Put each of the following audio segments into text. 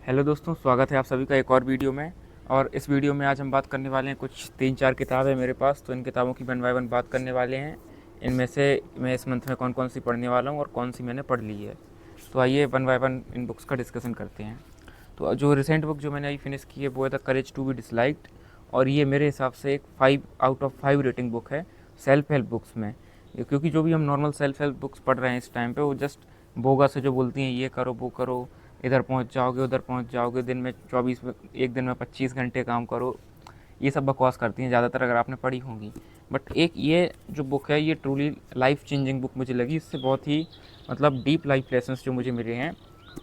Hello दोस्तों, स्वागत है आप सभी का एक और वीडियो में। और इस वीडियो में आज हम बात करने वाले हैं, कुछ 3-4 किताब है मेरे पास, तो इन किताबों की वन बाय वन बात करने वाले हैं। इनमें से मैं इस मंथ में कौन कौन सी पढ़ने वाला हूँ और कौन सी मैंने पढ़ ली है। तो आइए one by one in books का डिस्कशन करते हैं। तो जो रिसेंट बुक जो मैंने अभी फिनिश की है वो है the courage to be disliked. और ये मेरे हिसाब से एक 5 आउट ऑफ 5 रेटिंग बुक है सेल्फ हेल्प बुक्स में। क्योंकि जो भी हम नॉर्मल सेल्फ हेल्प बुक्स पढ़ रहे हैं इस टाइम पे, वो जस्ट बोगा से जो बोलती हैं ये करो वो करो, इधर पहुंच जाओगे उधर पहुंच जाओगे, दिन में 24, एक दिन में 25 घंटे काम करो, ये सब बकवास करती हैं ज़्यादातर, अगर आपने पढ़ी होंगी। बट एक ये जो बुक है ये ट्रूली लाइफ चेंजिंग बुक मुझे लगी। इससे बहुत ही मतलब डीप लाइफ लेसन्स जो मुझे मिले हैं।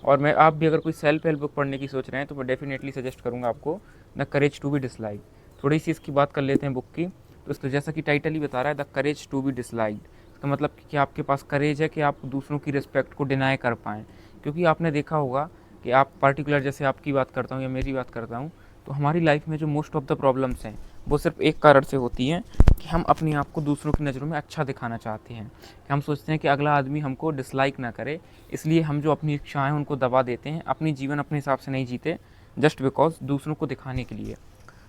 और मैं आप भी अगर कोई सेल्फ हेल्प बुक पढ़ने की सोच रहे हैं तो मैं डेफिनेटली सजेस्ट करूँगा आपको the courage to be dislike. थोड़ी सी इसकी बात कर लेते हैं बुक की। तो इसको जैसा कि टाइटल ही बता रहा है, the courage to be disliked. इसका मतलब कि आपके पास करेज है कि आप दूसरों की रिस्पेक्ट को डिनाई कर पाएँ। क्योंकि आपने देखा होगा कि आप पर्टिकुलर, जैसे आपकी बात करता हूँ या मेरी बात करता हूँ, तो हमारी लाइफ में जो मोस्ट ऑफ द प्रॉब्लम्स हैं वो सिर्फ एक कारण से होती हैं कि हम अपने आप को दूसरों की नज़रों में अच्छा दिखाना चाहते हैं। कि हम सोचते हैं कि अगला आदमी हमको डिसलाइक ना करे, इसलिए हम जो अपनी इच्छाएं हैं उनको दबा देते हैं, अपनी जीवन अपने हिसाब से नहीं जीते, जस्ट बिकॉज दूसरों को दिखाने के लिए।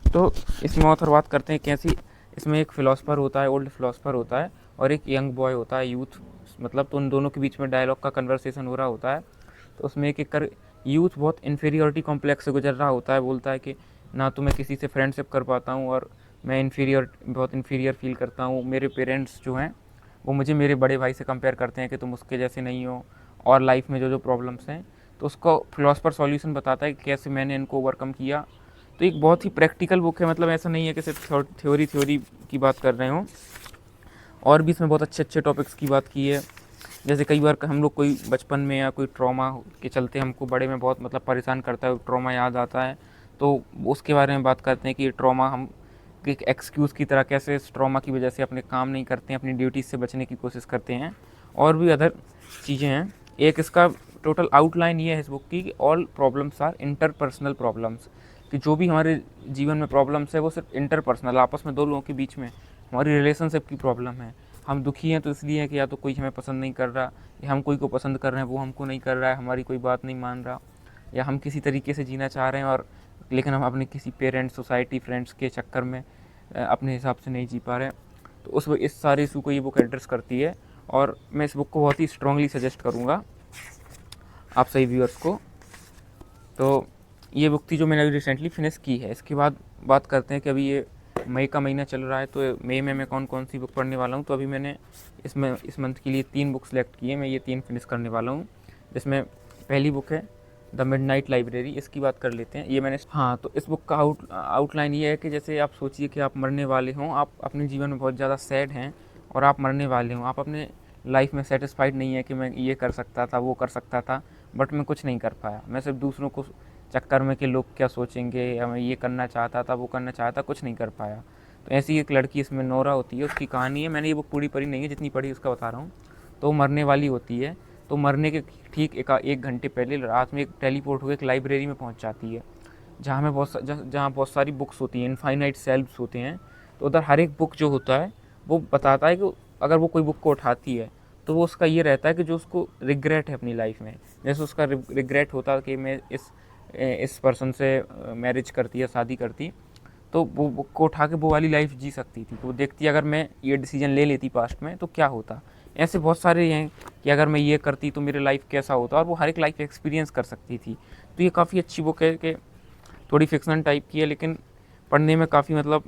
तो इसमें ऑथर बात करते हैं कैसी। इसमें एक फ़िलासफ़र होता है, ओल्ड फ़िलासफ़र होता है, और एक यंग बॉय होता है, यूथ, मतलब तो उन दोनों के बीच में डायलॉग का कन्वर्सेशन हो रहा होता है। तो उसमें एक एक कर यूथ बहुत इन्फीरियरिटी कॉम्प्लेक्स से गुजर रहा होता है। बोलता है कि ना तो मैं किसी से फ्रेंडशिप कर पाता हूँ और मैं बहुत इन्फीरियर फील करता हूँ। मेरे पेरेंट्स जो हैं वो मुझे मेरे बड़े भाई से कंपेयर करते हैं कि तुम उसके जैसे नहीं हो, और लाइफ में जो जो प्रॉब्लम्स हैं तो उसका फिलोसफर सॉल्यूशन बताता है कि कैसे मैंने इनको ओवरकम किया। तो एक बहुत ही प्रैक्टिकल बुक है, मतलब ऐसा नहीं है कि सिर्फ थ्योरी थ्योरी की बात कर रहे हो। और भी इसमें बहुत अच्छे अच्छे टॉपिक्स की बात की है। जैसे कई बार हम लोग कोई बचपन में या कोई ट्रॉमा के चलते हमको बड़े में बहुत मतलब परेशान करता है, ट्रॉमा याद आता है, तो उसके बारे में बात करते हैं कि ये ट्रॉमा हम एक एक्सक्यूज़ की तरह कैसे इस ट्रॉमा की वजह से अपने काम नहीं करते हैं, अपनी ड्यूटीज से बचने की कोशिश करते हैं। और भी अदर चीज़ें हैं। एक इसका टोटल आउटलाइन ये है इस बुक की कि all problems are interpersonal problems. कि जो भी हमारे जीवन में प्रॉब्लम्स है वो सिर्फ इंटरपर्सनल, आपस में दो लोगों के बीच में हमारी रिलेशनशिप की प्रॉब्लम है। हम दुखी हैं तो इसलिए है कि या तो कोई हमें पसंद नहीं कर रहा, या हम कोई को पसंद कर रहे हैं वो हमको नहीं कर रहा है, हमारी कोई बात नहीं मान रहा, या हम किसी तरीके से जीना चाह रहे हैं और लेकिन हम अपने किसी पेरेंट्स, सोसाइटी, फ्रेंड्स के चक्कर में अपने हिसाब से नहीं जी पा रहे हैं। तो इस सारे इशू को ये बुक एड्रेस करती है। और मैं इस बुक को बहुत ही स्ट्रांगली सजेस्ट करूँगा आप सही व्यूअर्स को। तो ये बुक थी जो मैंने अभी रिसेंटली फिनिश की है। इसके बाद बात करते हैं कि अभी ये मई का महीना चल रहा है, तो मई में मैं कौन कौन सी बुक पढ़ने वाला हूँ। तो अभी मैंने इस मंथ के लिए 3 बुक सेलेक्ट की है, मैं ये 3 फिनिश करने वाला हूँ। जिसमें पहली बुक है द मिडनाइट लाइब्रेरी। इसकी बात कर लेते हैं। ये मैंने हाँ, तो इस बुक का आउटलाइन ये है कि जैसे आप सोचिए कि आप मरने वाले हों, आप अपने जीवन में बहुत ज़्यादा सैड हैं और आप मरने वाले हों, आप अपने लाइफ में सेटिस्फाइड नहीं है कि मैं ये कर सकता था, वो कर सकता था, बट मैं कुछ नहीं कर पाया। मैं सिर्फ दूसरों को चक्कर में कि लोग क्या सोचेंगे, या मैं ये करना चाहता था, वो करना चाहता, कुछ नहीं कर पाया। तो ऐसी एक लड़की इसमें नोरा होती है, उसकी कहानी है। मैंने ये बुक पूरी पढ़ी नहीं है, जितनी पढ़ी उसका बता रहा हूँ। तो वो मरने वाली होती है। तो मरने के ठीक एक घंटे पहले रात में एक टेलीपोर्ट होकर एक लाइब्रेरी में पहुँच जाती है, जहाँ बहुत सारी बुक्स होती हैं, इनफाइनाइट सेल्फ्स होते हैं। तो उधर हर एक बुक जो होता है वो बताता है कि अगर वो कोई बुक को उठाती है तो वो उसका ये रहता है कि जो उसको रिग्रेट है अपनी लाइफ में, जैसे उसका रिग्रेट होता है कि मैं इस पर्सन से मैरिज करती या शादी करती, तो वो बुक को उठा के वो वाली लाइफ जी सकती थी। तो वो देखती अगर मैं ये डिसीजन ले लेती पास्ट में तो क्या होता। ऐसे बहुत सारे हैं कि अगर मैं ये करती तो मेरी लाइफ कैसा होता, और वो हर एक लाइफ एक्सपीरियंस कर सकती थी। तो ये काफ़ी अच्छी बुक है कि थोड़ी फिक्शन टाइप की है, लेकिन पढ़ने में काफ़ी मतलब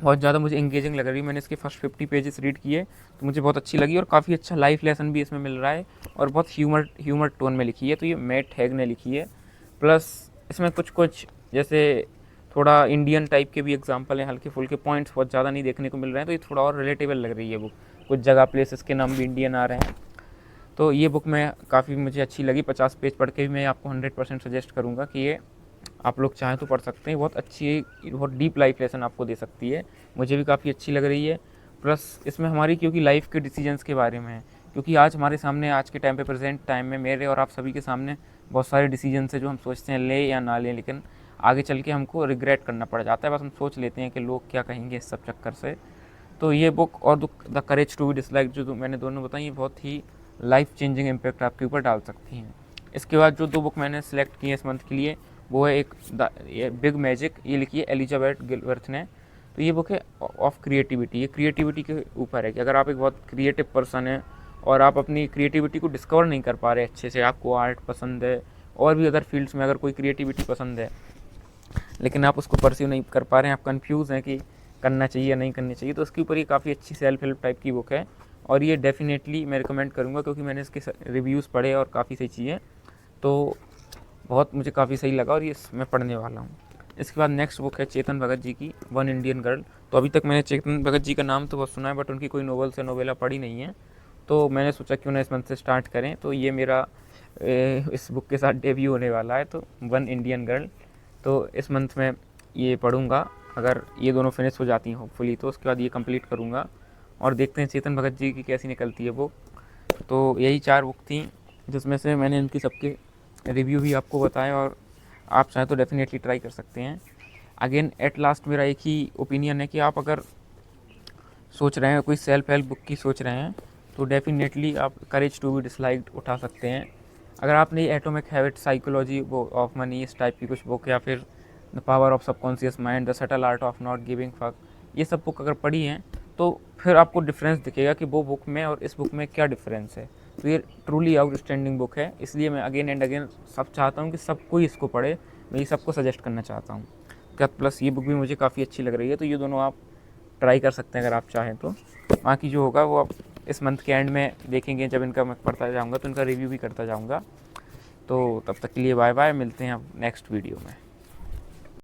बहुत ज़्यादा मुझे इंगेजिंग लग रही है। मैंने इसके फर्स्ट 50 पेजेस रीड किए तो मुझे बहुत अच्छी लगी, और काफ़ी अच्छा लाइफ लेसन भी इसमें मिल रहा है, और बहुत ह्यूमर टोन में लिखी है। तो ये मैट हैग ने लिखी है। प्लस इसमें कुछ कुछ जैसे थोड़ा इंडियन टाइप के भी एग्जाम्पल हैं, हल्के फुल्के पॉइंट्स बहुत ज़्यादा नहीं देखने को मिल रहे हैं, तो ये थोड़ा और रिलेटेबल लग रही है बुक। कुछ जगह प्लेसेस के नाम भी इंडियन आ रहे हैं। तो ये बुक मैं काफ़ी मुझे अच्छी लगी। 50 पेज पढ़ के भी मैं आपको 100% सजेस्ट करूँगा कि ये आप लोग चाहें तो पढ़ सकते हैं। बहुत अच्छी, बहुत डीप लाइफ लेसन आपको दे सकती है। मुझे भी काफ़ी अच्छी लग रही है। प्लस इसमें हमारी क्योंकि लाइफ के डिसीजंस के बारे में है, क्योंकि आज हमारे सामने, आज के टाइम पे, प्रेजेंट टाइम में मेरे और आप सभी के सामने बहुत सारे डिसीजंस है जो हम सोचते हैं ले या ना लें, लेकिन आगे चल के हमको रिग्रेट करना पड़ जाता है। बस हम सोच लेते हैं कि लोग क्या कहेंगे इस सब चक्कर से। तो ये बुक और the courage to be dislike जो मैंने दोनों बताई, ये बहुत ही लाइफ चेंजिंग इम्पैक्ट आपके ऊपर डाल सकती हैं। इसके बाद जो 2 बुक मैंने सेलेक्ट की है इस मंथ के लिए, वो है एक ये बिग मैजिक, ये लिखी है एलिजाबेथ गिलबर्ट ने। तो ये बुक है ऑफ क्रिएटिविटी। ये क्रिएटिविटी के ऊपर है कि अगर आप एक बहुत क्रिएटिव पर्सन हैं और आप अपनी क्रिएटिविटी को डिस्कवर नहीं कर पा रहे अच्छे से, आपको आर्ट पसंद है और भी अदर फील्ड्स में अगर कोई क्रिएटिविटी पसंद है, लेकिन आप उसको परस्यू नहीं कर पा रहे हैं, आप कंफ्यूज हैं कि करना चाहिए या नहीं करनी चाहिए, तो उसके ऊपर ये काफ़ी अच्छी सेल्फ हेल्प टाइप की बुक है और ये डेफिनेटली मैं रिकमेंड करूँगा, क्योंकि मैंने इसके रिव्यूज़ पढ़े और काफ़ी सही चीज़ें, तो बहुत मुझे काफ़ी सही लगा और ये मैं पढ़ने वाला हूँ। इसके बाद नेक्स्ट बुक है चेतन भगत जी की वन इंडियन गर्ल। तो अभी तक मैंने चेतन भगत जी का नाम तो बहुत सुना है, बट उनकी कोई नोवेल्स या नोवेला पढ़ी नहीं है, तो मैंने सोचा क्यों ना इस मंथ से स्टार्ट करें। तो ये मेरा इस बुक के साथ डेब्यू होने वाला है, तो वन इंडियन गर्ल, तो इस मंथ में ये पढ़ूँगा। अगर ये दोनों फिनिश हो जाती हैं होपफुली, तो उसके बाद ये कंप्लीट करूँगा और देखते हैं चेतन भगत जी की कैसी निकलती है बुक। तो यही 4 बुक थी जिसमें से मैंने इनकी सबके रिव्यू भी आपको बताया और आप चाहें तो डेफिनेटली ट्राई कर सकते हैं। अगेन एट लास्ट मेरा एक ही ओपिनियन है कि आप अगर सोच रहे हैं कोई सेल्फ हेल्प बुक की सोच रहे हैं, तो डेफिनेटली आप करेज टू बी डिसलाइक्ड उठा सकते हैं। अगर आपने atomic habit, psychology of money, इस टाइप की कुछ बुक, या फिर the power of subconscious mind, the subtle art of not giving fuck, ये सब बुक अगर पढ़ी हैं, तो फिर आपको डिफरेंस दिखेगा कि वो बुक में और इस बुक में क्या डिफरेंस है। तो ये ट्रूली आउटस्टैंडिंग बुक है, इसलिए मैं अगेन एंड अगेन सब चाहता हूँ कि सब कोई इसको पढ़े, मैं ये सबको सजेस्ट करना चाहता हूँ। क्या प्लस ये बुक भी मुझे काफ़ी अच्छी लग रही है, तो ये दोनों आप ट्राई कर सकते हैं अगर आप चाहें तो। बाकी जो होगा वो आप इस मंथ के एंड में देखेंगे, जब इनका मैं पढ़ता जाऊँगा तो इनका रिव्यू भी करता जाऊँगा। तो तब तक के लिए बाय बाय, मिलते हैं अब नेक्स्ट वीडियो में।